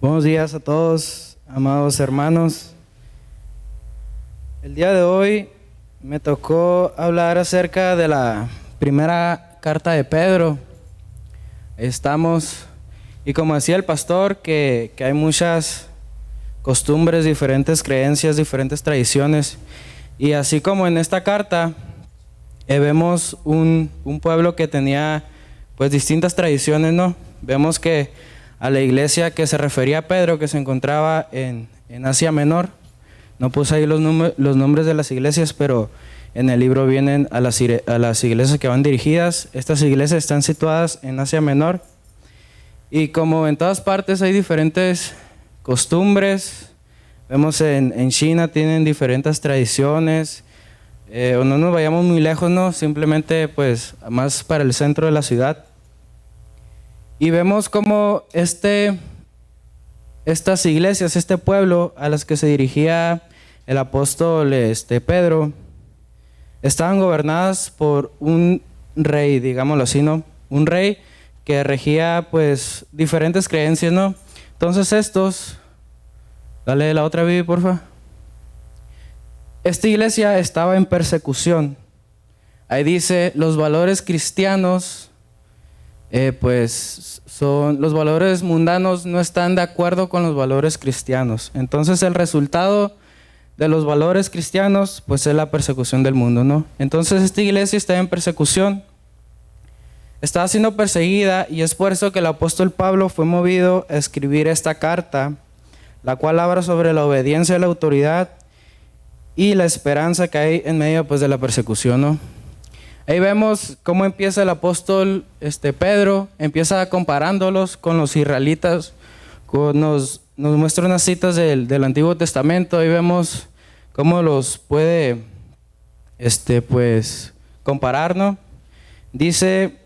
Buenos días a todos, amados hermanos. El día de hoy me tocó hablar acerca de la primera carta de Pedro. Estamos, y como decía el pastor, que hay muchas costumbres, diferentes creencias, diferentes tradiciones. Y así como en esta carta vemos un pueblo que tenía pues distintas tradiciones, ¿no? Vemos que a la iglesia que se refería a Pedro, que se encontraba en Asia Menor, no puse ahí los nombres de las iglesias, pero en el libro vienen a las iglesias que van dirigidas. Estas iglesias están situadas en Asia Menor. Y como en todas partes hay diferentes costumbres, vemos en China tienen diferentes tradiciones, o no nos vayamos muy lejos, ¿no? Simplemente pues más para el centro de la ciudad. Y vemos cómo estas iglesias, este pueblo a las que se dirigía el apóstol Pedro, estaban gobernadas por un rey, digámoslo así, ¿no? Un rey que regía pues diferentes creencias, ¿no? Entonces dale la otra Biblia, porfa. Esta iglesia estaba en persecución. Ahí dice, los valores cristianos pues los valores mundanos no están de acuerdo con los valores cristianos. Entonces el resultado de los valores cristianos pues es la persecución del mundo, ¿no? Entonces esta iglesia está en persecución, estaba siendo perseguida, y es por eso que el apóstol Pablo fue movido a escribir esta carta, la cual habla sobre la obediencia a la autoridad y la esperanza que hay en medio pues de la persecución, ¿no? Ahí vemos cómo empieza el apóstol Pedro, empieza comparándolos con los israelitas, nos muestra unas citas del Antiguo Testamento. Ahí vemos cómo los puede pues comparar, ¿no? Dice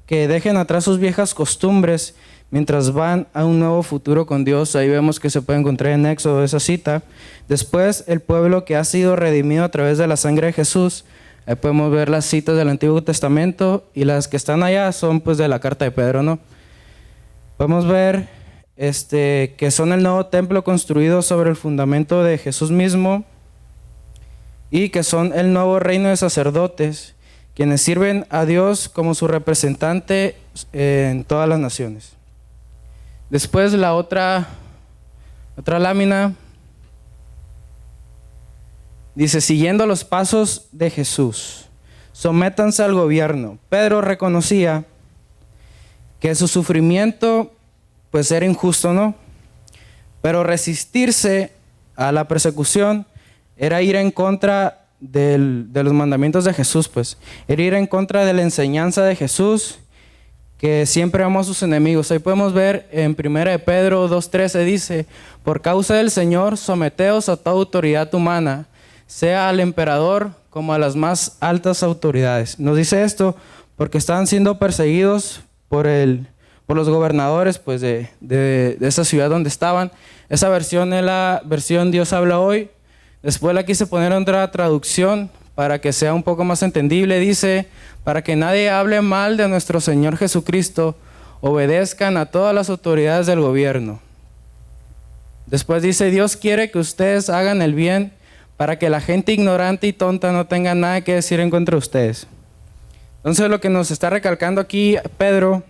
que dejen atrás sus viejas costumbres mientras van a un nuevo futuro con Dios. Ahí vemos que se puede encontrar en Éxodo esa cita. Después, el pueblo que ha sido redimido a través de la sangre de Jesús. Ahí podemos ver las citas del Antiguo Testamento, y las que están allá son pues de la carta de Pedro, ¿no? Podemos ver que son el nuevo templo construido sobre el fundamento de Jesús mismo, y que son el nuevo reino de sacerdotes, quienes sirven a Dios como su representante en todas las naciones. Después la otra lámina dice, siguiendo los pasos de Jesús, sométanse al gobierno. Pedro reconocía que su sufrimiento pues era injusto, ¿no? Pero resistirse a la persecución era ir en contra de los mandamientos de Jesús, pues. Era ir en contra de la enseñanza de Jesús, que siempre amó a sus enemigos. Ahí podemos ver en 1 de Pedro 2:13 dice, por causa del Señor, someteos a toda autoridad humana, sea al emperador como a las más altas autoridades. Nos dice esto porque estaban siendo perseguidos por los gobernadores pues de esa ciudad donde estaban. Esa versión es la versión Dios habla hoy. Después la quise poner otra traducción para que sea un poco más entendible. Dice, para que nadie hable mal de nuestro Señor Jesucristo, obedezcan a todas las autoridades del gobierno. Después dice, Dios quiere que ustedes hagan el bien, para que la gente ignorante y tonta no tenga nada que decir en contra de ustedes. Entonces lo que nos está recalcando aquí Pedro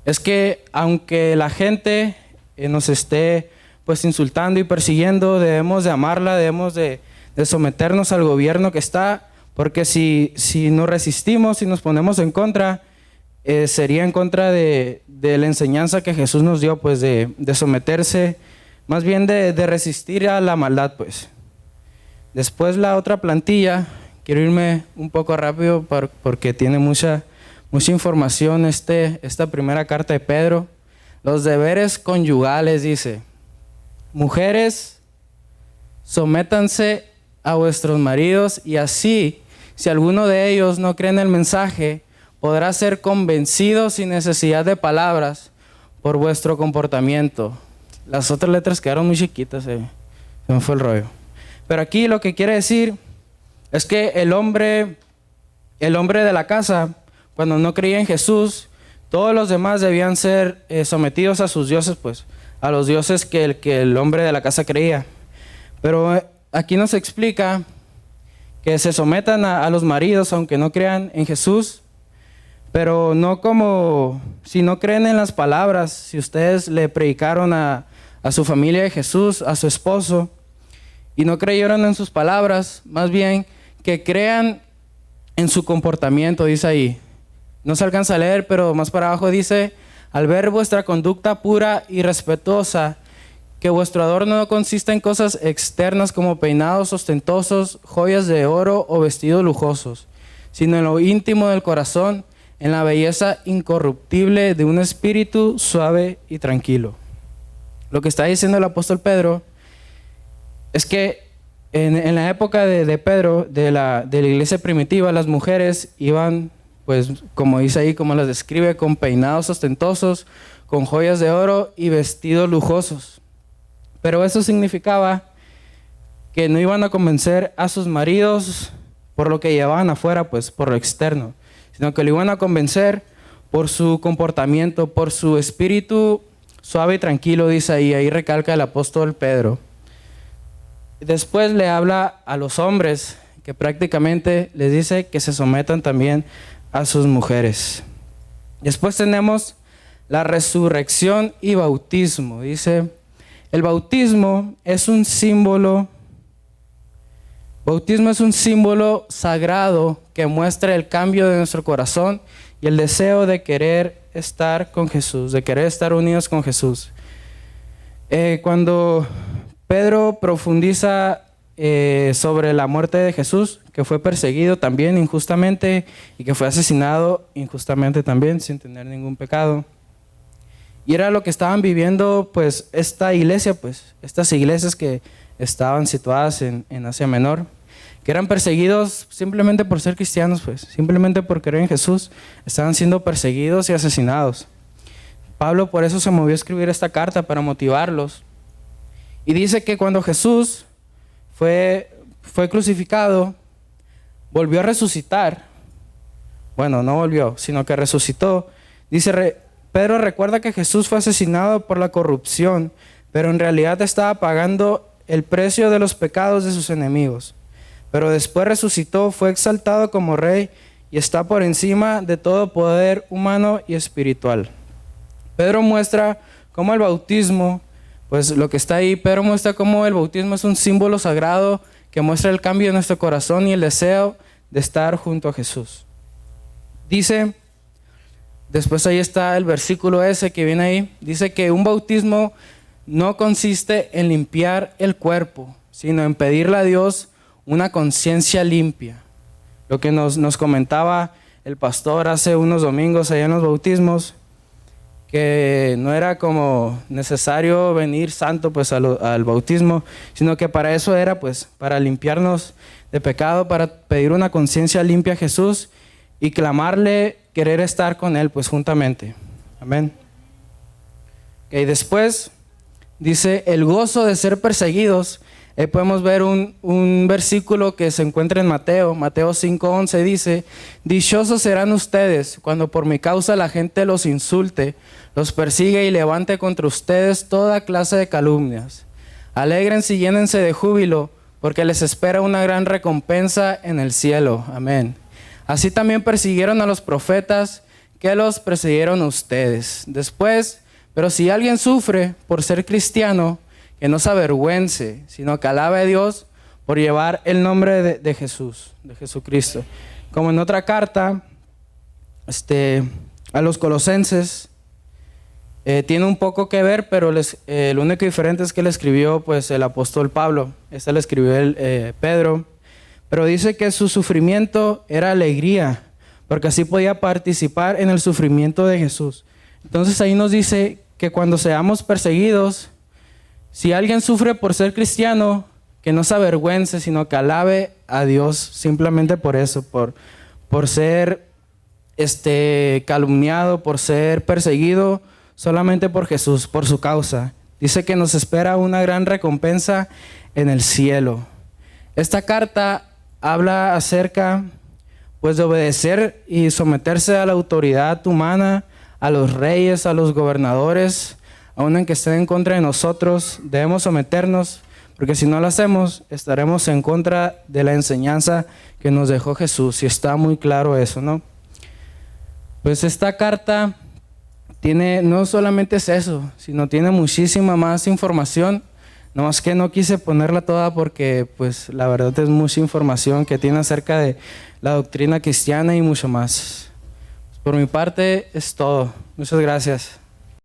es que aunque la gente nos esté pues insultando y persiguiendo, debemos de amarla, debemos de someternos al gobierno que está, porque si nos resistimos, si nos ponemos en contra, sería en contra de la enseñanza que Jesús nos dio, pues de someterse, más bien de resistir a la maldad, pues. Después la otra plantilla, quiero irme un poco rápido porque tiene mucha información esta primera carta de Pedro. Los deberes conyugales dice, mujeres, sométanse a vuestros maridos, y así, si alguno de ellos no cree en el mensaje, podrá ser convencido sin necesidad de palabras por vuestro comportamiento. Las otras letras quedaron muy chiquitas, se me fue el rollo. Pero aquí lo que quiere decir es que el hombre de la casa, cuando no creía en Jesús, Todos los demás debían ser sometidos a sus dioses, pues, a los dioses que el hombre de la casa creía. Pero aquí nos explica que se sometan a los maridos, aunque no crean en Jesús, pero no como si no creen en las palabras. Si ustedes le predicaron a su familia de Jesús, a su esposo, y no creyeron en sus palabras, más bien que crean en su comportamiento, dice ahí. No se alcanza a leer, pero más para abajo dice: al ver vuestra conducta pura y respetuosa, que vuestro adorno no consiste en cosas externas como peinados ostentosos, joyas de oro o vestidos lujosos, sino en lo íntimo del corazón, en la belleza incorruptible de un espíritu suave y tranquilo. Lo que está diciendo el apóstol Pedro es que en la época de Pedro, de la iglesia primitiva, las mujeres iban, pues como dice ahí, como las describe, con peinados ostentosos, con joyas de oro y vestidos lujosos. Pero eso significaba que no iban a convencer a sus maridos por lo que llevaban afuera, pues por lo externo, sino que lo iban a convencer por su comportamiento, por su espíritu suave y tranquilo, dice ahí. Ahí recalca el apóstol Pedro. Después le habla a los hombres, que prácticamente les dice que se sometan también a sus mujeres. Después tenemos la resurrección y bautismo. Dice: el bautismo es un símbolo sagrado que muestra el cambio de nuestro corazón y el deseo de querer estar con Jesús, de querer estar unidos con Jesús. Cuando Pedro profundiza sobre la muerte de Jesús, que fue perseguido también injustamente y que fue asesinado injustamente también, sin tener ningún pecado. Y era lo que estaban viviendo, pues, esta iglesia, pues, estas iglesias que estaban situadas en Asia Menor, que eran perseguidos simplemente por ser cristianos, pues, simplemente por creer en Jesús, estaban siendo perseguidos y asesinados. Pablo por eso se movió a escribir esta carta, para motivarlos. Y dice que cuando Jesús fue crucificado, volvió a resucitar. Bueno, no volvió, sino que resucitó. Dice: Pedro recuerda que Jesús fue asesinado por la corrupción, pero en realidad estaba pagando el precio de los pecados de sus enemigos. Pero después resucitó, fue exaltado como rey y está por encima de todo poder humano y espiritual. Pedro muestra cómo el bautismo, pues lo que está ahí, Pedro muestra cómo el bautismo es un símbolo sagrado que muestra el cambio de nuestro corazón y el deseo de estar junto a Jesús. Dice, después ahí está el versículo ese que viene ahí, dice que un bautismo no consiste en limpiar el cuerpo, sino en pedirle a Dios una conciencia limpia. Lo que nos comentaba el pastor hace unos domingos allá en los bautismos, que no era como necesario venir santo pues al bautismo, sino que para eso era pues para limpiarnos de pecado, para pedir una conciencia limpia a Jesús y clamarle querer estar con Él pues juntamente. Amén. Y después dice el gozo de ser perseguidos. Podemos ver un versículo que se encuentra en Mateo 5:11, dice: dichosos serán ustedes cuando por mi causa la gente los insulte, los persigue y levante contra ustedes toda clase de calumnias. Alégrense y llénense de júbilo, porque les espera una gran recompensa en el cielo. Amén. Así también persiguieron a los profetas que los persiguieron a ustedes. Después, pero si alguien sufre por ser cristiano, que no se avergüence, sino que alabe a Dios por llevar el nombre de Jesús, de Jesucristo. Como en otra carta, a los colosenses, tiene un poco que ver, pero lo único diferente es que le escribió pues el apóstol Pablo. Esta le escribió Pedro, pero dice que su sufrimiento era alegría, porque así podía participar en el sufrimiento de Jesús. Entonces ahí nos dice que cuando seamos perseguidos, si alguien sufre por ser cristiano, que no se avergüence, sino que alabe a Dios simplemente por eso, por ser calumniado, por ser perseguido solamente por Jesús, por su causa. Dice que nos espera una gran recompensa en el cielo. Esta carta habla acerca pues de obedecer y someterse a la autoridad humana, a los reyes, a los gobernadores, aun en que estén en contra de nosotros, debemos someternos, porque si no lo hacemos, estaremos en contra de la enseñanza que nos dejó Jesús, y está muy claro eso, ¿no? Pues esta carta tiene, no solamente es eso, sino tiene muchísima más información, nomás que no quise ponerla toda porque pues la verdad es mucha información que tiene acerca de la doctrina cristiana y mucho más. Por mi parte es todo. Muchas gracias.